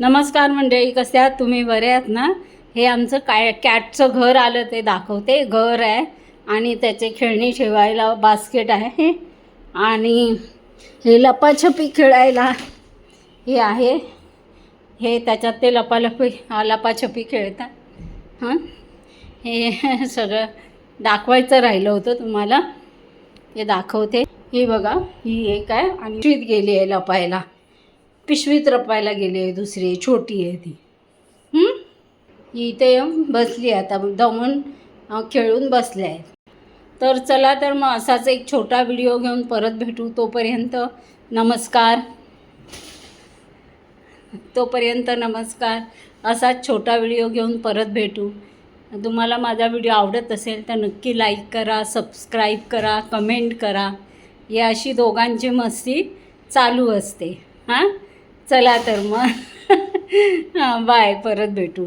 नमस्कार मंडळी, कसे आहात तुम्ही? बरे आहात ना? हे आमचं कॅटचं घर आलं ते दाखवते. घर आहे आणि त्याचे खेळणी ठेवायला बास्केट आहे आणि हे लपाछपी खेळायला हे आहे. हे त्याच्यात ते लपाछपी खेळतात. हां, हे सगळं दाखवायचं राहिलं होतं तुम्हाला, हे दाखवते. ही बघा, ही एक आहे आणि पिशवीत गेली आहे लपायला. पिशवीत लपायला गेली आहे. दुसरी छोटी आहे ती. ही इथे बसली आता, दमून खेळून बसले आहे. तर चला, तर मग असाच एक छोटा व्हिडिओ घेऊन परत भेटू. तोपर्यंत नमस्कार. असाच छोटा व्हिडिओ घेऊन परत भेटू. तुम्हाला माझा व्हिडिओ आवडत असेल तर नक्की लाईक करा, सबस्क्राईब करा, कमेंट करा. ही अशी दोघांची मस्ती चालू असते. हां, चला तर मग हां, बाय, परत भेटू.